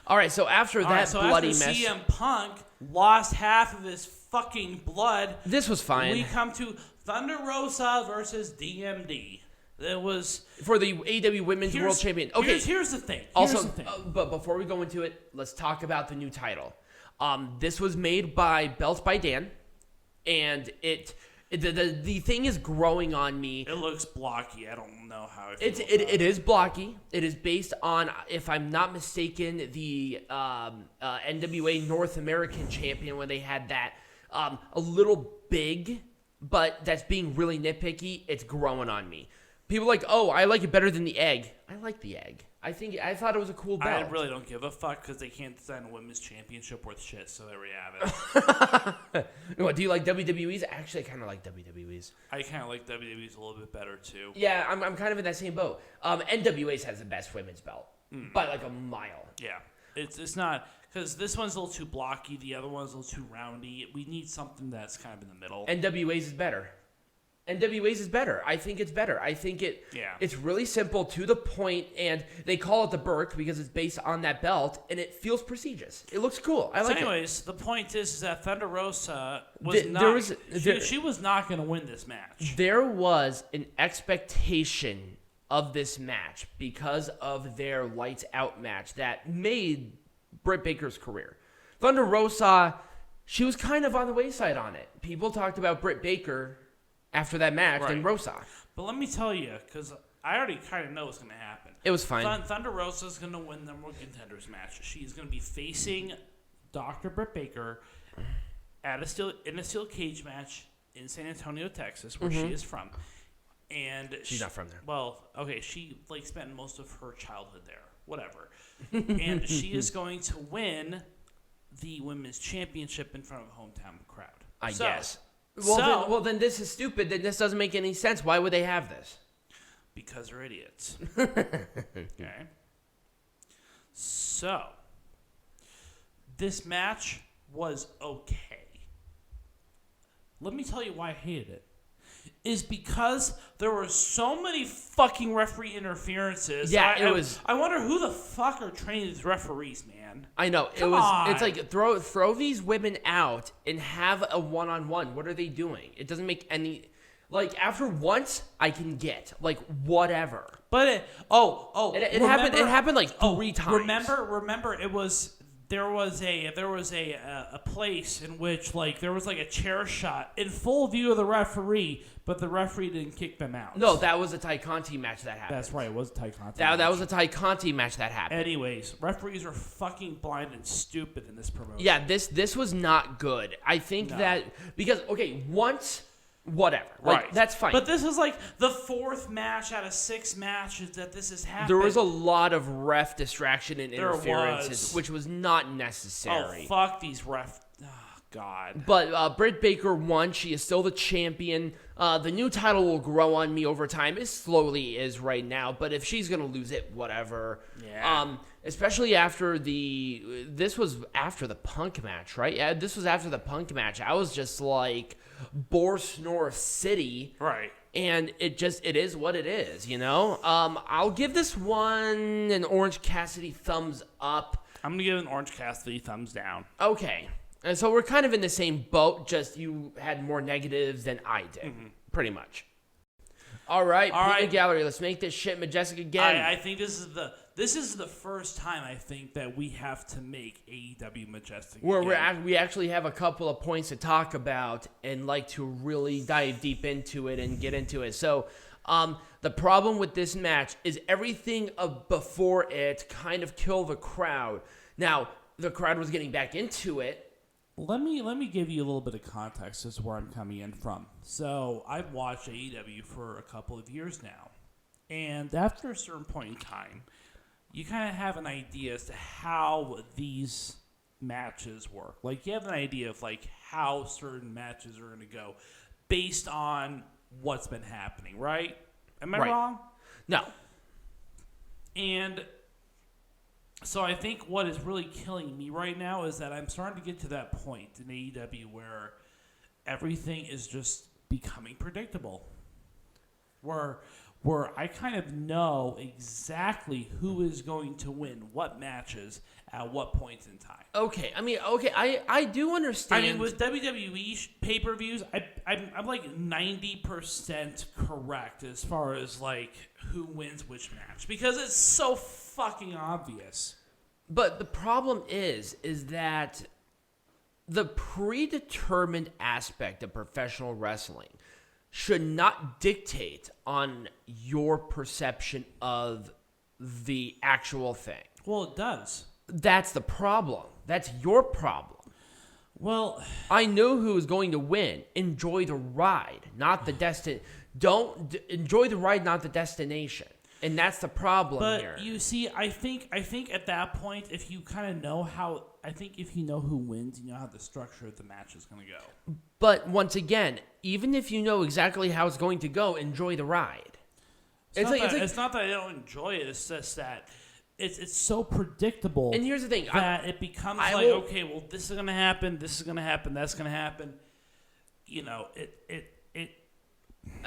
All right, so after that bloody after mess, CM Punk lost half of his fucking blood. This was fine. We come to Thunder Rosa versus DMD. That was for the AEW Women's World Champion. Okay, here's the thing. But before we go into it, let's talk about the new title. This was made by Belts by Dan, and the thing is growing on me. It looks blocky. I don't know how it is blocky. It is based on, if I'm not mistaken, the NWA North American champion when they had that a little big, but that's being really nitpicky. It's growing on me. People are like, oh, I like it better than the egg. I like the egg. I thought it was a cool belt. I really don't give a fuck because they can't design a women's championship worth shit. So there we have it. What, do you like WWE's? Actually, I kind of like WWE's. I kind of like WWE's a little bit better too. Yeah, I'm kind of in that same boat. NWA's has the best women's belt by like a mile. Yeah, it's not because this one's a little too blocky. The other one's a little too roundy. We need something that's kind of in the middle. NWA's is better. NWA's is better. I think it's better. I think it's really simple, to the point, and they call it the Burke because it's based on that belt, and it feels prestigious. It looks cool. I like it. Anyways, the point is that Thunder Rosa was she was not going to win this match. There was an expectation of this match because of their lights out match that made Britt Baker's career. Thunder Rosa, she was kind of on the wayside on it. People talked about Britt Baker after that match than Rosa. But let me tell you, because I already kind of know what's going to happen. It was fine. Thunder Rosa is going to win the Number One Contenders match. She's going to be facing Dr. Britt Baker in a steel cage match in San Antonio, Texas, where she is from. And she's not from there. Well, okay, she spent most of her childhood there. Whatever. And she is going to win the women's championship in front of a hometown crowd. I guess. Well, then this is stupid. Then this doesn't make any sense. Why would they have this? Because they're idiots. Okay. So, this match was okay. Let me tell you why I hated it. Is because there were so many fucking referee interferences. Yeah, I wonder who the fuck are training these referees, man. I know. It's like throw these women out and have a one-on-one. What are they doing? It doesn't make any. Like, after once, I can get whatever. But it happened like 3 times. Remember, there was a place in which there was a chair shot in full view of the referee, but the referee didn't kick them out. No, that was a Ty Conti match that happened. That's right, it was a Ty Conti. That was a Ty Conti match that happened. Anyways, referees are fucking blind and stupid in this promotion. Yeah, this was not good. I think that because once. Whatever. That's fine. But this is the 4th match out of 6 matches that this has happened. There was a lot of ref distraction and interferences, which was not necessary. Oh, fuck these ref. Oh, God. But Britt Baker won. She is still the champion. The new title will grow on me over time. It slowly is right now. But if she's going to lose it, whatever. Yeah. Especially after this was after the Punk match, right? Yeah, this was after the Punk match. I was just like, Borsnor City. Right. And it is what it is, you know? I'll give this one an Orange Cassidy thumbs up. I'm going to give an Orange Cassidy thumbs down. Okay. And so we're kind of in the same boat, just you had more negatives than I did, pretty much. All right, Penta Gallery, let's make this shit majestic again. I think this is the first time I think that we have to make AEW majestic again. We actually have a couple of points to talk about and like to really dive deep into it and get into it. So the problem with this match is everything before it kind of killed the crowd. Now, the crowd was getting back into it. Let me give you a little bit of context as to where I'm coming in from. So I've watched AEW for a couple of years now. And after a certain point in time, you kind of have an idea as to how these matches work. You have an idea of how certain matches are going to go based on what's been happening, right? Am I wrong? No. And so I think what is really killing me right now is that I'm starting to get to that point in AEW where everything is just becoming predictable. Where where I kind of know exactly who is going to win what matches at what points in time. Okay, I do understand. I mean, with WWE pay-per-views, I'm like 90% correct as far as like who wins which match because it's so fucking obvious. But the problem is that the predetermined aspect of professional wrestling should not dictate on your perception of the actual thing. Well, it does. That's the problem. That's your problem. Well, I know who is going to win. Enjoy the ride, not the enjoy the ride, not the destination. And that's the problem here. But you see, I think at that point, if you kind of know if you know who wins, you know how the structure of the match is going to go. But once again, even if you know exactly how it's going to go, enjoy the ride. It's not that I don't enjoy it. It's just that it's so predictable. And here's the thing. It becomes okay, well, this is going to happen, this is going to happen, that's going to happen. You know,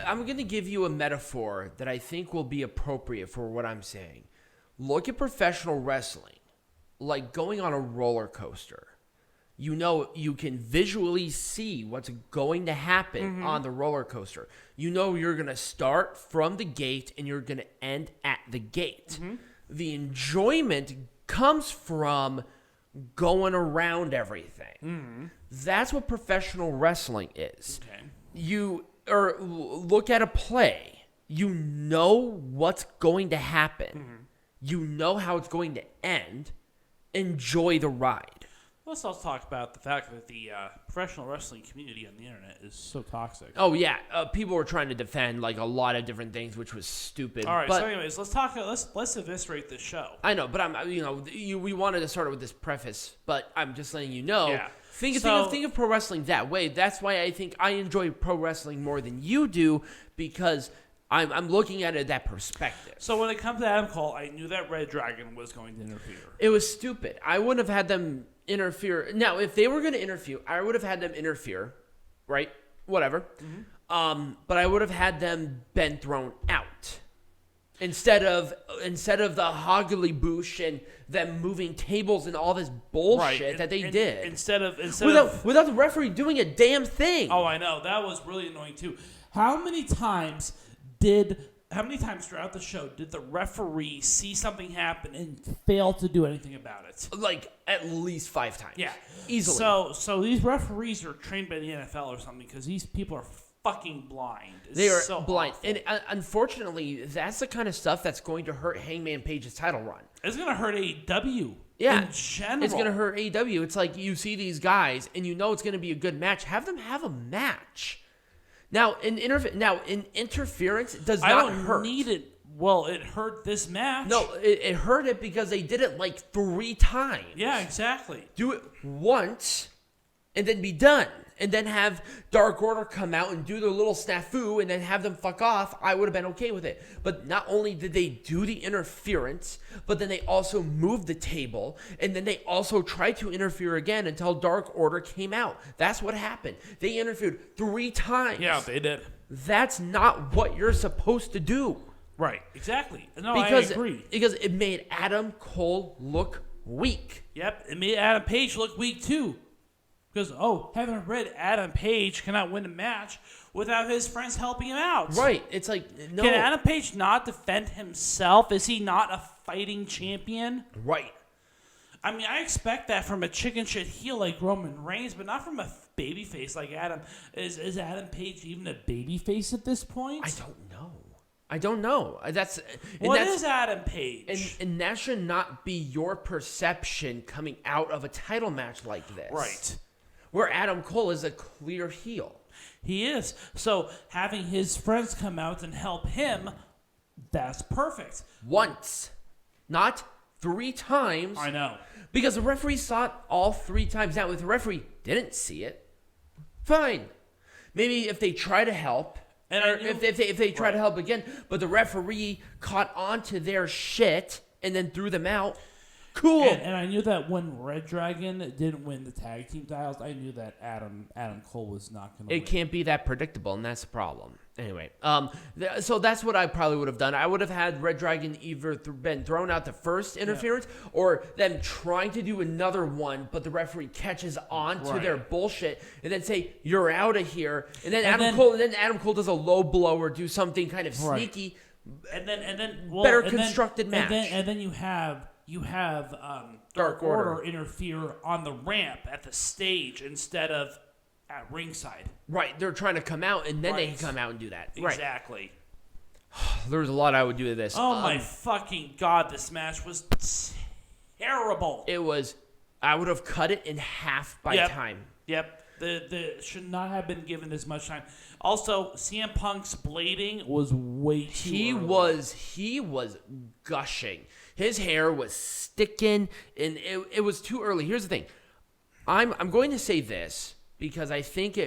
I'm going to give you a metaphor that I think will be appropriate for what I'm saying. Look at professional wrestling like going on a roller coaster. You know, you can visually see what's going to happen on the roller coaster. You know you're going to start from the gate and you're going to end at the gate. The enjoyment comes from going around everything. That's what professional wrestling is. Okay. Look at a play. You know what's going to happen. You know how it's going to end. Enjoy the ride. Let's also talk about the fact that the professional wrestling community on the internet is so toxic. Oh yeah, people were trying to defend like a lot of different things, which was stupid. All right, but, so anyways, let's eviscerate this show. I know, but we wanted to start with this preface, but I'm just letting you know. Yeah. Think of pro wrestling that way. That's why I think I enjoy pro wrestling more than you do because I'm looking at it that perspective. So when it comes to Adam Cole, I knew that reDRagon was going to interfere. It was stupid. I wouldn't have had them interfere. Now, if they were going to interfere, I would have had them interfere, right? Whatever. But I would have had them been thrown out instead of the hoggly boosh and them moving tables and all this bullshit that they did. Instead of without the referee doing a damn thing. Oh, I know. That was really annoying too. How many times throughout the show did the referee see something happen and fail to do anything about it? Like at least 5 times. Yeah, easily. So these referees are trained by the NFL or something because these people are fucking blind. They are so blind, awful. and unfortunately, that's the kind of stuff that's going to hurt Hangman Page's title run. It's going to hurt AEW. Yeah, in general, it's going to hurt AEW. It's like you see these guys, and you know it's going to be a good match. Have them have a match. Now, in interference, it does not hurt. I don't need it. Well, it hurt this match. No, it hurt it because they did it like 3 times. Yeah, exactly. Do it once, and then be done. And then have Dark Order come out and do their little snafu and then have them fuck off, I would have been okay with it. But not only did they do the interference, but then they also moved the table, and then they also tried to interfere again until Dark Order came out. That's what happened. They interfered 3 times. Yeah, they did. That's not what you're supposed to do. Right, exactly. No, I agree. Because it made Adam Cole look weak. Yep, it made Adam Page look weak too. Because, heaven forbid, Adam Page cannot win a match without his friends helping him out. Right. It's like, no. Can Adam Page not defend himself? Is he not a fighting champion? Right. I mean, I expect that from a chicken shit heel like Roman Reigns, but not from a babyface like Adam. Is Adam Page even a babyface at this point? I don't know. What is Adam Page? And that should not be your perception coming out of a title match like this. Right. Where Adam Cole is a clear heel. He is. So having his friends come out and help him, that's perfect. Once. Not 3 times. I know. Because the referee saw it all 3 times. Now, if the referee didn't see it, fine. Maybe if they try to help, or if they try to help again, but the referee caught on to their shit and then threw them out, Cool. And I knew that when reDRagon didn't win the tag team titles, I knew that Adam Cole was not going to win. It can't be that predictable, and that's the problem. Anyway, so that's what I probably would have done. I would have had reDRagon either been thrown out the first interference, or them trying to do another one, but the referee catches on to their bullshit, and then say, "You're out of here." And then Adam Cole does a low blow or do something kind of sneaky, and then better constructed match. And then you have Dark Order interfere on the ramp at the stage instead of at ringside. Right, they're trying to come out, and then they come out and do that. Exactly. Right. There's a lot I would do to this. Oh my fucking God, this match was terrible. It was. I would have cut it in half by time. Yep. The should not have been given this much time. Also, CM Punk's blading was way too early. He was gushing. His hair was sticking, and it was too early. Here's the thing. I'm going to say this because I think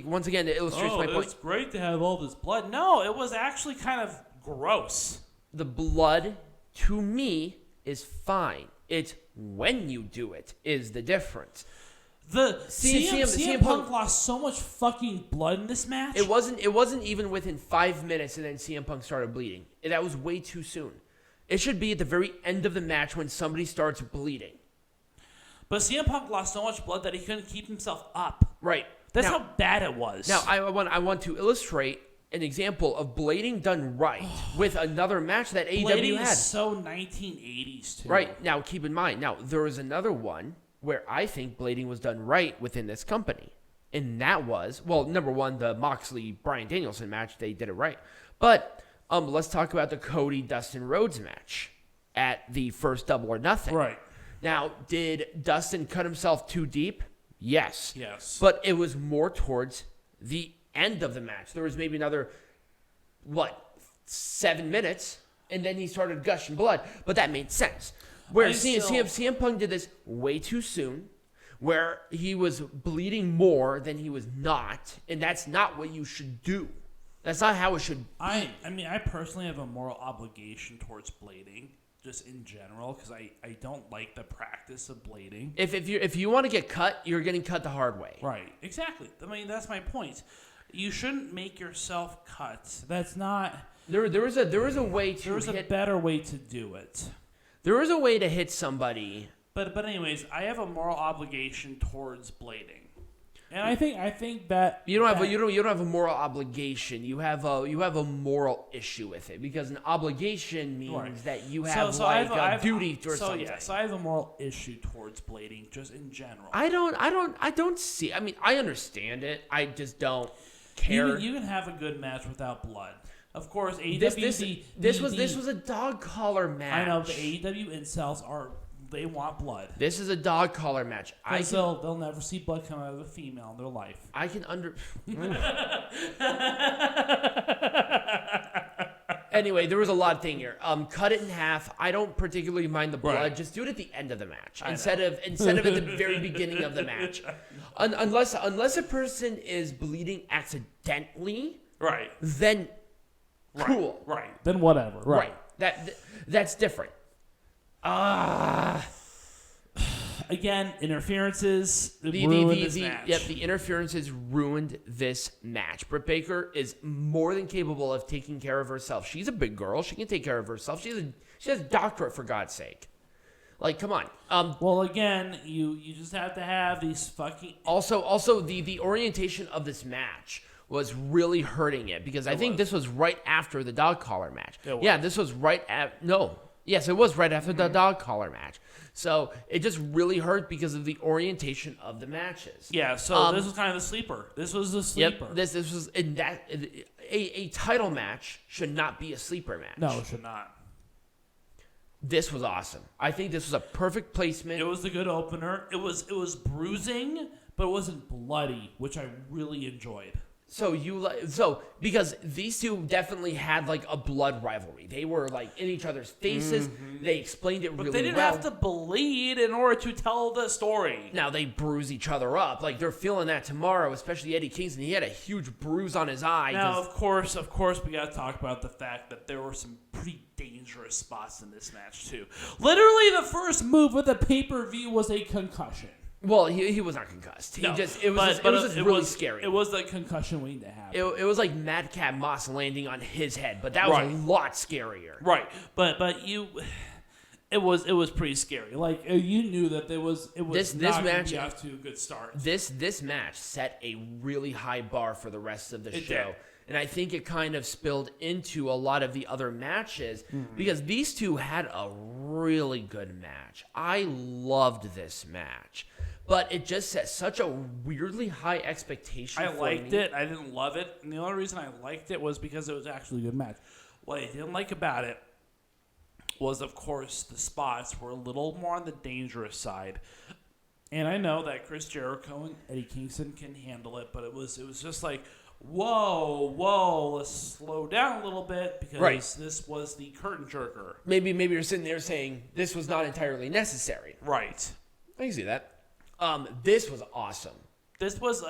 once again it illustrates my point. It's great to have all this blood. No, it was actually kind of gross. The blood to me is fine. It's when you do it is the difference. CM Punk lost so much fucking blood in this match. It wasn't even within 5 minutes, and then CM Punk started bleeding. That was way too soon. It should be at the very end of the match when somebody starts bleeding. But CM Punk lost so much blood that he couldn't keep himself up. Right. That's how bad it was. Now I want to illustrate an example of blading done right with another match that AEW had. Blading is so 1980s too. Right. Now keep in mind. Now there is another one where I think blading was done right within this company. And that was, well, number one, the Moxley-Bryan Danielson match. They did it right. But let's talk about the Cody-Dustin Rhodes match at the first Double or Nothing. Right. Now, did Dustin cut himself too deep? Yes. Yes. But it was more towards the end of the match. There was maybe another, 7 minutes, and then he started gushing blood. But that made sense. Whereas CM Punk did this way too soon, where he was bleeding more than he was not, and that's not what you should do. That's not how it should be. I mean, I personally have a moral obligation towards blading, just in general, because I don't like the practice of blading. If you want to get cut, you're getting cut the hard way. Right, exactly. I mean, that's my point. You shouldn't make yourself cut. That's not... There was a way to There was a better way to do it. There is a way to hit somebody. But anyways, I have a moral obligation towards blading, and I think that you don't have a moral obligation. You have a moral issue with it, because an obligation means that you have a duty or something. So I have a moral issue towards blading, just in general. I don't see. I mean, I understand it. I just don't care. You can have a good match without blood. Of course, AEW. This was a dog collar match. I know, but AEW incels they want blood. This is a dog collar match. They'll never see blood come out of a female in their life. I can Anyway, there was a lot of thing here. Cut it in half. I don't particularly mind the blood. Right. Just do it at the end of the match instead of at the very beginning of the match. Unless a person is bleeding accidentally, right? Then cool, right? Then whatever, right? That's different. Again, interferences ruined this match. Yep, the interferences ruined this match. Britt Baker is more than capable of taking care of herself. She's a big girl. She can take care of herself. She has a doctorate, for God's sake. Like, come on. Well, again, you just have to have these fucking... Also, the orientation of this match was really hurting it, because I think this was right after the dog collar match. Yeah, this was right at... No. Yes, it was right after the dog collar match. So it just really hurt because of the orientation of the matches. Yeah, so this was kind of the sleeper. This was the sleeper. Yep, this was in that a title match should not be a sleeper match. No, it should not. This was awesome. I think this was a perfect placement. It was a good opener. It was bruising, but it wasn't bloody, which I really enjoyed. Because these two definitely had like a blood rivalry. They were like in each other's faces. Mm-hmm. They explained it really well. But they didn't have to bleed in order to tell the story. Now they bruise each other up. Like they're feeling that tomorrow, especially Eddie Kingston. He had a huge bruise on his eye. Now, of course, we got to talk about the fact that there were some pretty dangerous spots in this match too. Literally, the first move of the pay-per-view was a concussion. Well, he was not concussed. It was really scary. It was the concussion waiting to happen. It was like Madcap Moss landing on his head, but that was a lot scarier. Right, but it was pretty scary. Like you knew that this match off to a good start. This match set a really high bar for the rest of the show. Did. And I think it kind of spilled into a lot of the other matches because these two had a really good match. I loved this match. But it just set such a weirdly high expectation for me. I liked it. I didn't love it. And the only reason I liked it was because it was actually a good match. What I didn't like about it was, of course, the spots were a little more on the dangerous side. And I know that Chris Jericho and Eddie Kingston can handle it, but it was just like, whoa, let's slow down a little bit because this was the curtain jerker. Maybe you're sitting there saying this was not entirely necessary. Right. I can see that. This was awesome. This was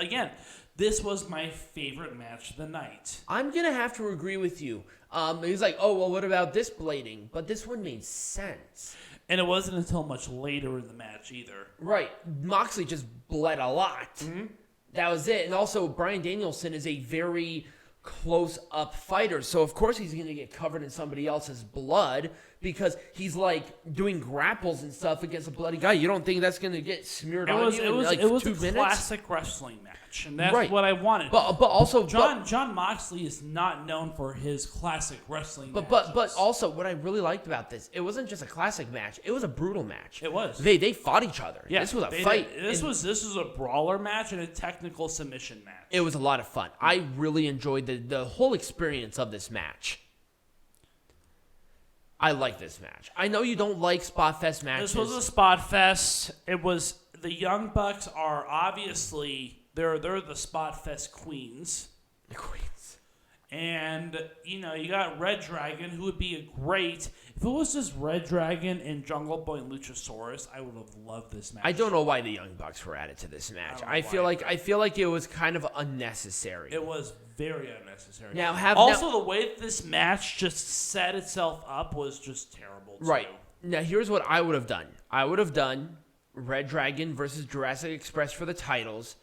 my favorite match of the night. I'm going to have to agree with you. He's like, oh, well, what about this blading? But this one made sense. And it wasn't until much later in the match either. Right. Moxley just bled a lot. Mm-hmm. That was it. And also, Bryan Danielson is a very close-up fighter. So, of course, he's going to get covered in somebody else's blood because he's, like, doing grapples and stuff against a bloody guy. You don't think that's going to get smeared on you in, like, 2 minutes? It was a classic wrestling match, and that's what I wanted. But also... John Moxley is not known for his classic wrestling matches. But also, what I really liked about this, it wasn't just a classic match. It was a brutal match. It was. They fought each other. Yeah, this was a fight. This was a brawler match and a technical submission match. It was a lot of fun. I really enjoyed the whole experience of this match. I like this match. I know you don't like Spot Fest matches. This was a Spot Fest. It was the Young Bucks are obviously they're the Spot Fest queens. The queens. And you got reDRagon, who would be great if it was just reDRagon and Jungle Boy and Luchasaurus. I would have loved this match. I don't know why the Young Bucks were added to this match. I feel like it was kind of unnecessary. It was very unnecessary. The way that this match just set itself up was just terrible. Too. Right. Now, here's what I would have done. I would have done reDRagon versus Jurassic Express for the titles.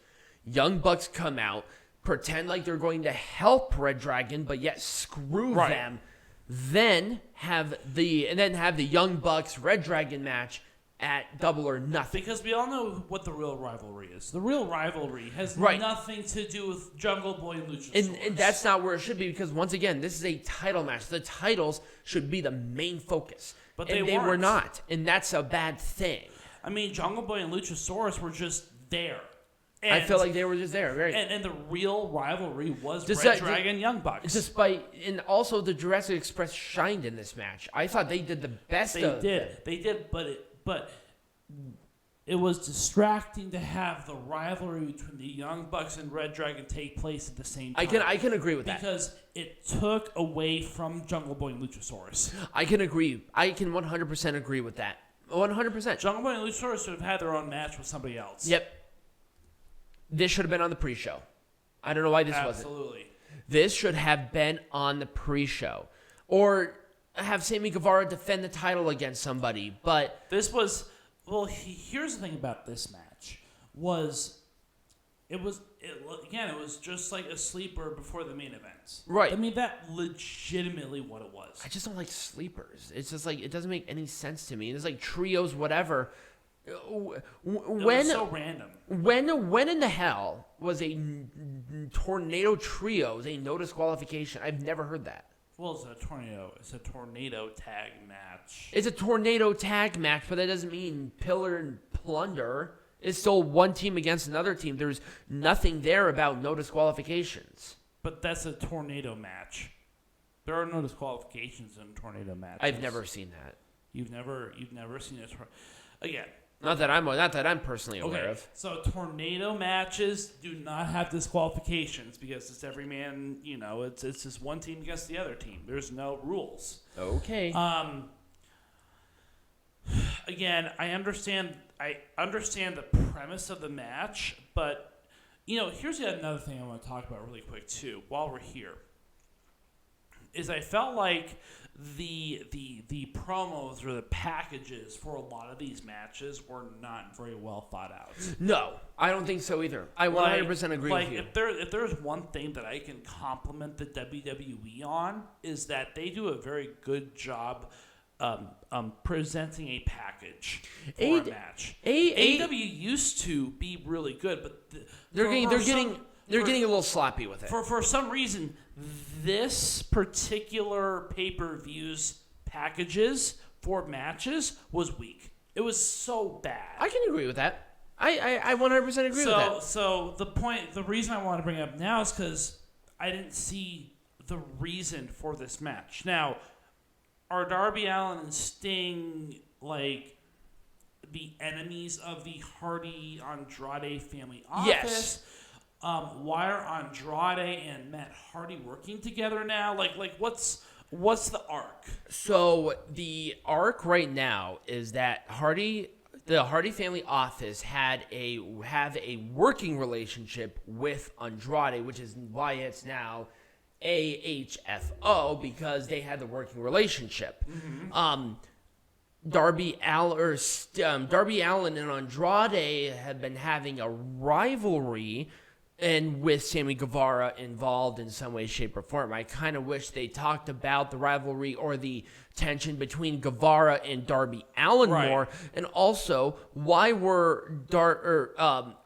Young Bucks come out, pretend like they're going to help reDRagon, but yet screw them. Then have the Young Bucks reDRagon match at Double or Nothing. Because we all know what the real rivalry is. The real rivalry has nothing to do with Jungle Boy and Luchasaurus. And that's not where it should be because, once again, this is a title match. The titles should be the main focus. But they were not. And that's a bad thing. I mean, Jungle Boy and Luchasaurus were just there. And, I feel like they were just there. And the real rivalry was reDRagon Young Bucks. And also the Jurassic Express shined in this match. I thought they did the best of it. They did, but it was distracting to have the rivalry between the Young Bucks and reDRagon take place at the same time. I can agree with that. Because it took away from Jungle Boy and Luchasaurus. I can agree. I can 100% agree with that. 100%. Jungle Boy and Luchasaurus should have had their own match with somebody else. Yep. This should have been on the pre-show. I don't know why this wasn't. Absolutely. This should have been on the pre-show. Or have Sammy Guevara defend the title against somebody. But this was... Well, here's the thing about this match. It was just like a sleeper before the main event. Right. I mean, that legitimately what it was. I just don't like sleepers. It's just like, it doesn't make any sense to me. It's like trios, whatever. It was so random. When in the hell was a tornado trios a no disqualification? I've never heard that. Well, it's a tornado tag match. It's a tornado tag match, but that doesn't mean pillar and plunder. It's still one team against another team. There's nothing there about no disqualifications. But that's a tornado match. There are no disqualifications in tornado matches. I've never seen that. You've never seen it. Again, Not that I'm personally aware of. So tornado matches do not have disqualifications because it's every man. It's just one team against the other team. There's no rules. Okay. Again, I understand the premise of the match, but here's another thing I want to talk about really quick too. While we're here, is I felt like the promos or the packages for a lot of these matches were not very well thought out. No, I don't think so either. I 100% agree with you. If there's one thing that I can compliment the WWE on, is that they do a very good job presenting a package for a match. AEW used to be really good, but they're getting a little sloppy with it. For some reason, this particular pay-per-views packages for matches was weak. It was so bad. I can agree with that. I 100% agree with that. So the reason I want to bring it up now is because I didn't see the reason for this match. Now, are Darby Allin and Sting like the enemies of the Hardy Andrade family office? Yes. Why are Andrade and Matt Hardy working together now? Like what's the arc? So the arc right now is that the Hardy family office have a working relationship with Andrade, which is why it's now AHFO, because they had the working relationship. Mm-hmm. Darby Allin and Andrade have been having a rivalry, and with Sammy Guevara involved in some way, shape, or form. I kind of wish they talked about the rivalry or the tension between Guevara and Darby Allin more. And also, why were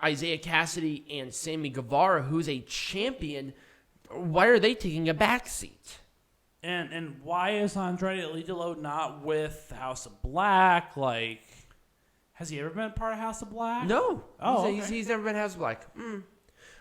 Isaiah Cassidy and Sammy Guevara, who's a champion, why are they taking a backseat? And why is Andrade Alidolo not with House of Black? Like, has he ever been part of House of Black? No. Oh, he's never been House of Black.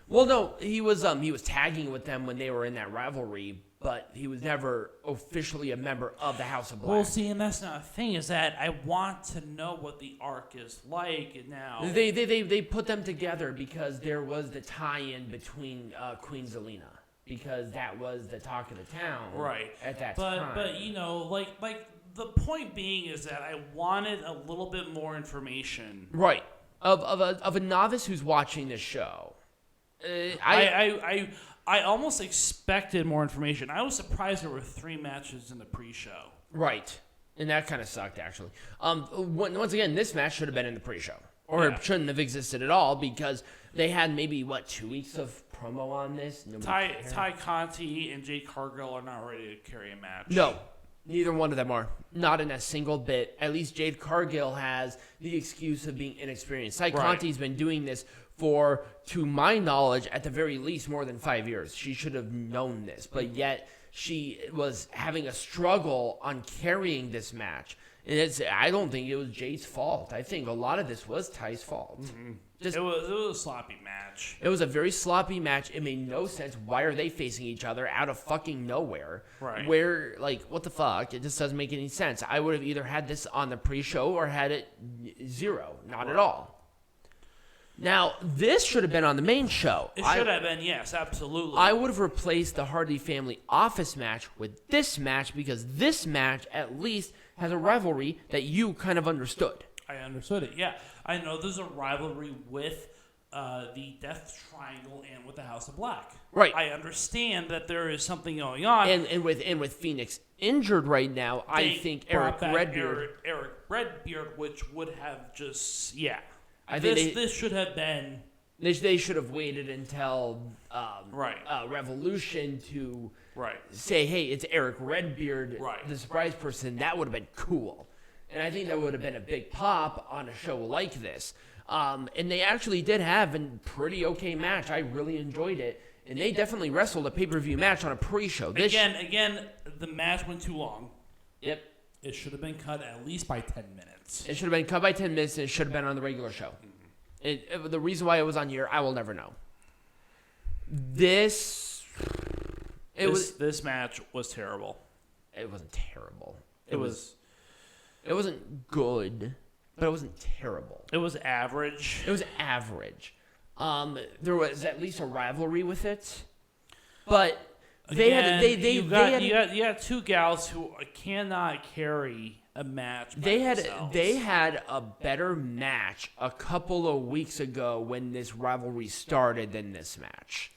Well, no, he was tagging with them when they were in that rivalry, but he was never officially a member of the House of Black. Well, see, and that's not a thing, is that I want to know what the arc is like now. They put them together because there was the tie-in between Queen Zelina, because that was the talk of the town at that time. But like the point being is that I wanted a little bit more information. Right. Of a novice who's watching this show. I almost expected more information. I was surprised there were 3 matches in the pre-show. Right. And that kind of sucked, actually. Once again, this match should have been in the pre-show. Or it shouldn't have existed at all, because they had maybe, 2 weeks of promo on this? Ty Conti and Jade Cargill are not ready to carry a match. No. Neither one of them are. Not in a single bit. At least Jade Cargill has the excuse of being inexperienced. Ty Conti's been doing this for, to my knowledge, at the very least, more than 5 years. She should have known this, but yet she was having a struggle on carrying this match. And I don't think it was Jade's fault. I think a lot of this was Ty's fault. Mm-hmm. It was a sloppy match. It was a very sloppy match. It made no sense. Why are they facing each other out of fucking nowhere? Right. Where, what the fuck? It just doesn't make any sense. I would have either had this on the pre-show or had it 0. Not at all. Now, this should have been on the main show. It should have been, yes, absolutely. I would have replaced the Hardy Family Office match with this match, because this match at least has a rivalry that you kind of understood. I understood it, yeah. I know there's a rivalry with the Death Triangle and with the House of Black. Right. I understand that there is something going on. And with Phoenix injured right now, I think Erick Redbeard. Erick Redbeard, which would have just, I think this should have been. They should have waited until Revolution to say, hey, it's Erick Redbeard, the surprise person. That would have been cool. And I think that would have been a big pop on a show like this. And they actually did have a pretty okay match. I really enjoyed it. And they definitely wrestled a pay-per-view match on a pre-show. Again, the match went too long. Yep. It should have been cut at least by 10 minutes. It should have been cut by 10 minutes, and it should have been on the regular show. The reason why it was on here, I will never know. This match was terrible. It wasn't terrible. It wasn't good. but it wasn't terrible. It was average. It was average. There was at least a rivalry with it, but you got two gals who cannot carry a match. They had a better match a couple of weeks ago when this rivalry started than this match.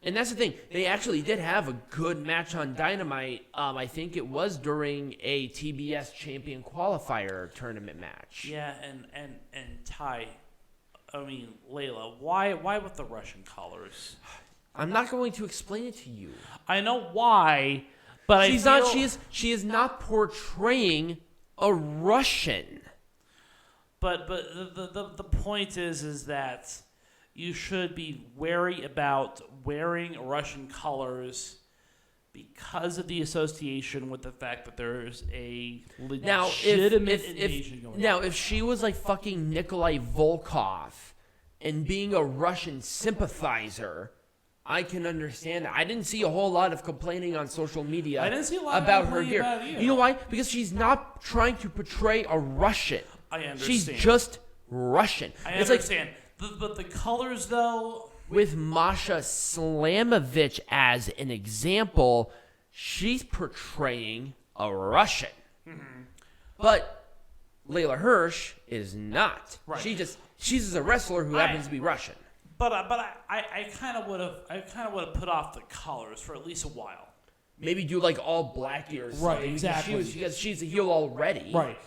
And that's the thing. They actually did have a good match on Dynamite. I think it was during a TBS Champion Qualifier tournament match. Yeah, and Leyla, why with the Russian colors? I'm not going to explain it to you. I know why, but she is not portraying a Russian. But the point is that you should be wary about wearing Russian colors because of the association with the fact that there's a legitimate invasion going on. Now, if she was like fucking Nikolai Volkov and being a Russian sympathizer, I can understand that. I didn't see a whole lot of complaining on social media about her gear. You know why? Because she's not trying to portray a Russian. I understand. She's just Russian. I understand. But the colors, though... With Masha Slamovich as an example, she's portraying a Russian. Mm-hmm. But Leyla Hirsch is not. Right. She's just a wrestler who happens to be Russian. But I kind of would have put off the colors for at least a while. Maybe do like all black gear or something. Right, exactly. Because she's a heel already. Right.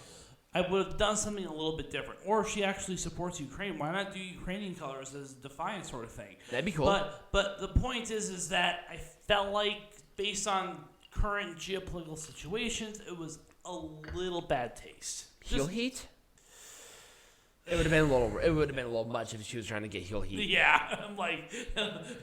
I would have done something a little bit different. Or if she actually supports Ukraine, why not do Ukrainian colors as a defiant sort of thing? That'd be cool. But the point is that I felt like, based on current geopolitical situations, it was a little bad taste. Heel heat? It would have been a little much if she was trying to get heel heat. Yeah, I'm like,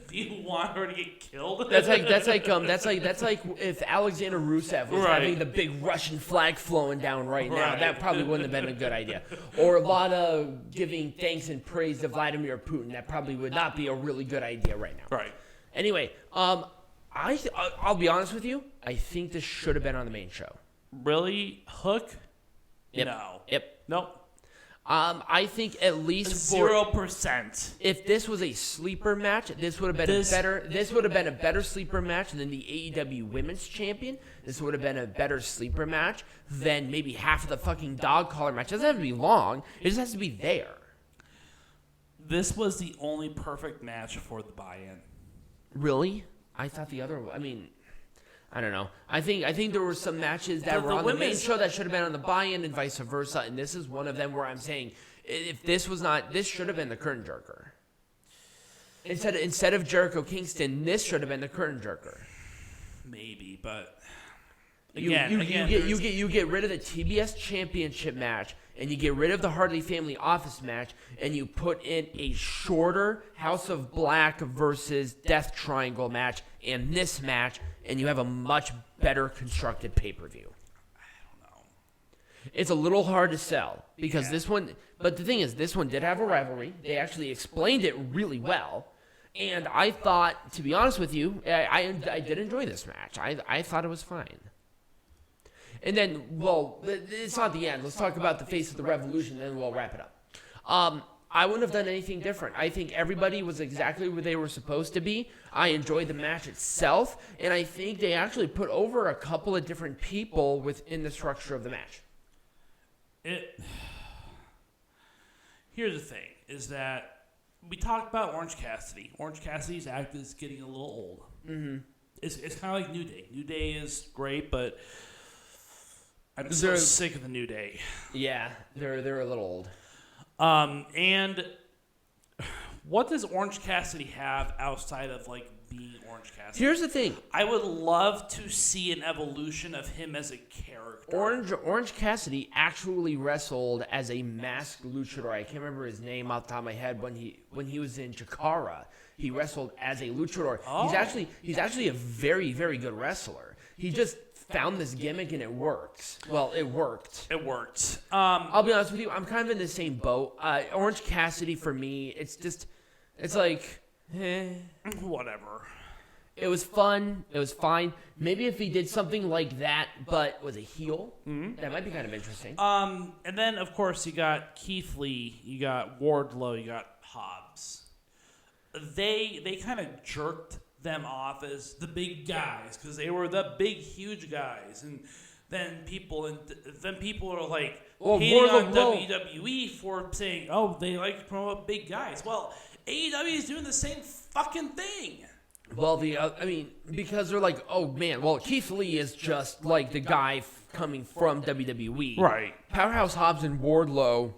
do you want her to get killed? That's like if Alexander Rusev was having the big Russian flag flowing down right now. That probably wouldn't have been a good idea. Or Lana giving thanks and praise to Vladimir Putin. That probably would not be a really good idea right now. Right. Anyway, I'll be honest with you. I think this should have been on the main show. Really? Hook? Yep. No. Yep. Nope. I think at least 0%. If this was a sleeper match, this would have been a better sleeper match than the AEW Women's Champion. This would have been a better sleeper match than maybe half of the fucking dog collar match. It doesn't have to be long. It just has to be there. This was the only perfect match for the buy-in. Really? I thought the other. I mean, I don't know. I think there were some matches that were on the main show that should have been on the buy-in and vice versa, and this is one of them where I'm saying if this was not, this should have been the curtain jerker. Instead of Jericho Kingston, this should have been the curtain jerker. Maybe, but you get rid of the TBS Championship match, and you get rid of the Hardy Family Office match, and you put in a shorter House of Black versus Death Triangle match, and this match, and you have a much better constructed pay-per-view. I don't know. It's a little hard to sell because this one, but the thing is, this one did have a rivalry. They actually explained it really well. And I thought, to be honest with you, I did enjoy this match. I thought it was fine. And then, well, it's not the end. Let's talk about the face of the revolution, and then we'll wrap it up. I wouldn't have done anything different. I think everybody was exactly where they were supposed to be. I enjoyed the match itself, and I think they actually put over a couple of different people within the structure of the match. Here's the thing, is that we talked about Orange Cassidy. Orange Cassidy's act is getting a little old. Mm-hmm. It's kind of like New Day. New Day is great, but I'm so sick of the New Day. Yeah, they're a little old. And what does Orange Cassidy have outside of like being Orange Cassidy? Here's the thing. I would love to see an evolution of him as a character. Orange Cassidy actually wrestled as a masked luchador. I can't remember his name off the top of my head. When he was in Chikara, he wrestled as a luchador. Oh. He's actually a very, very good wrestler. He just found this gimmick and it works. Well, it worked. It worked. I'll be honest with you. I'm kind of in the same boat. Orange Cassidy for me, it's like, whatever. It was fun. It was fine. Maybe if he did something like that, but was a heel, that might be kind of interesting. And then, of course, you got Keith Lee, you got Wardlow, you got Hobbs. They kind of jerked them off as the big guys because they were the big, huge guys. And then people are like hating on WWE for saying, oh, they like to promote big guys. Well, AEW is doing the same fucking thing. Well, because they're like, oh man, well, Keith Lee is just like the guy coming from WWE. Right. Powerhouse Hobbs and Wardlow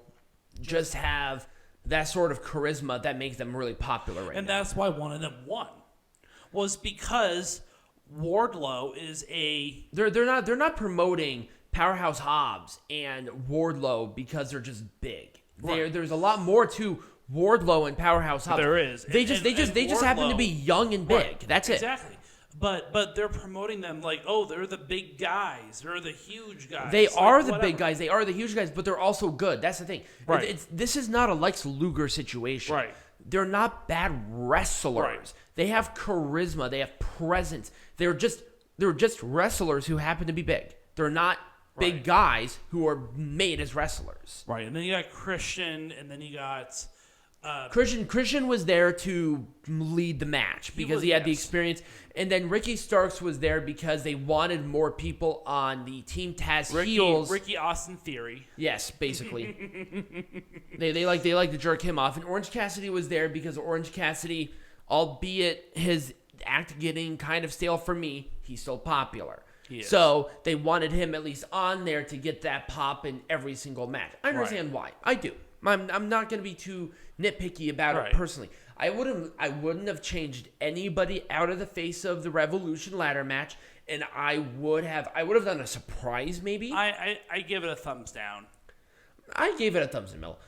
just have that sort of charisma that makes them really popular right now. And that's why one of them won. Was because Wardlow is They're not promoting Powerhouse Hobbs and Wardlow because they're just big. Right. There's a lot more to Wardlow and Powerhouse Hobbs. There is. They just happen to be young and big. Right. That's it. Exactly. But they're promoting them like, oh, they're the big guys. They're the huge guys. They are the big guys. They are the huge guys, but they're also good. That's the thing. Right. This is not a Lex Luger situation. Right. They're not bad wrestlers. Right. They have charisma. They have presence. They're just wrestlers who happen to be big. They're not big guys who are made as wrestlers. Right. And then you got Christian, and then you got Christian was there to lead the match because he had the experience. And then Ricky Starks was there because they wanted more people on the Team Taz heels. Ricky Austin Theory. Yes, basically. they like to jerk him off. And Orange Cassidy was there because Orange Cassidy, albeit his act getting kind of stale for me, he's still popular. So they wanted him at least on there to get that pop in every single match. I understand why. I do. I'm not going to be too nitpicky about it personally. I wouldn't have changed anybody out of the face of the Revolution ladder match, and I would have done a surprise maybe. I give it a thumbs down. I gave it a thumbs in the middle.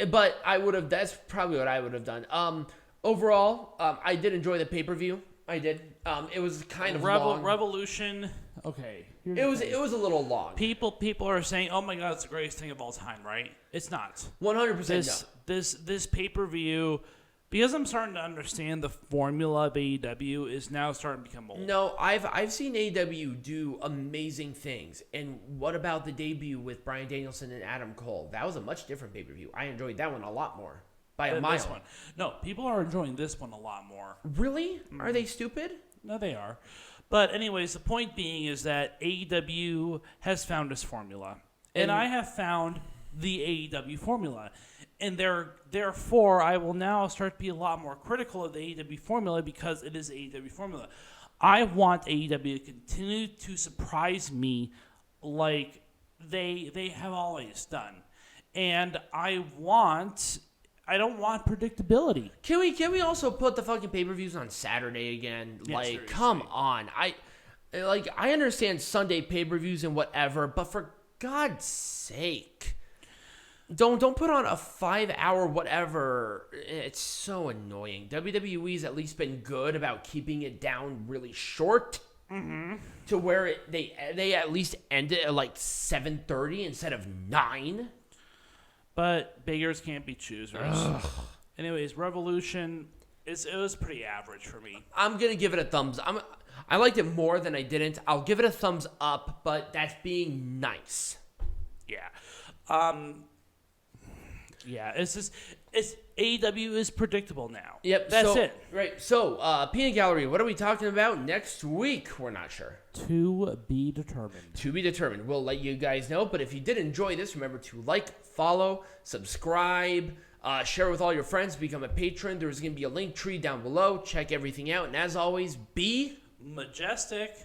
But I would have. That's probably what I would have done. Overall, I did enjoy the pay-per-view. I did. It was kind of long. Revolution. Okay. It was a little long. People are saying, "Oh my God, it's the greatest thing of all time," right? It's not. 100%. This pay-per-view, because I'm starting to understand the formula of AEW is now starting to become old. No, I've seen AEW do amazing things. And what about the debut with Bryan Danielson and Adam Cole? That was a much different pay-per-view. I enjoyed that one a lot more. By a mile. This one. No, people are enjoying this one a lot more. Really? Mm-hmm. Are they stupid? No, they are. But anyways, the point being is that AEW has found its formula. And I have found the AEW formula. And therefore, I will now start to be a lot more critical of the AEW formula because it is AEW formula. I want AEW to continue to surprise me like they have always done. And I don't want predictability. Can we also put the fucking pay-per-views on Saturday again? Yeah, like, seriously. come on. I understand Sunday pay-per-views and whatever, but for God's sake, don't put on a 5-hour whatever. It's so annoying. WWE's at least been good about keeping it down really short. Mm-hmm. To where they at least end it at like 7:30 instead of 9. But beggars can't be choosers. Ugh. Anyways, Revolution, it was pretty average for me. I'm going to give it a thumbs. I liked it more than I didn't. I'll give it a thumbs up, but that's being nice. Yeah. Yeah, it's AEW is predictable now. Yep. That's it. Right. So, Peanut Gallery, what are we talking about next week? We're not sure. To be determined. To be determined. We'll let you guys know. But if you did enjoy this, remember to like, follow, subscribe, share with all your friends, become a patron. There's going to be a link tree down below. Check everything out. And as always, be majestic.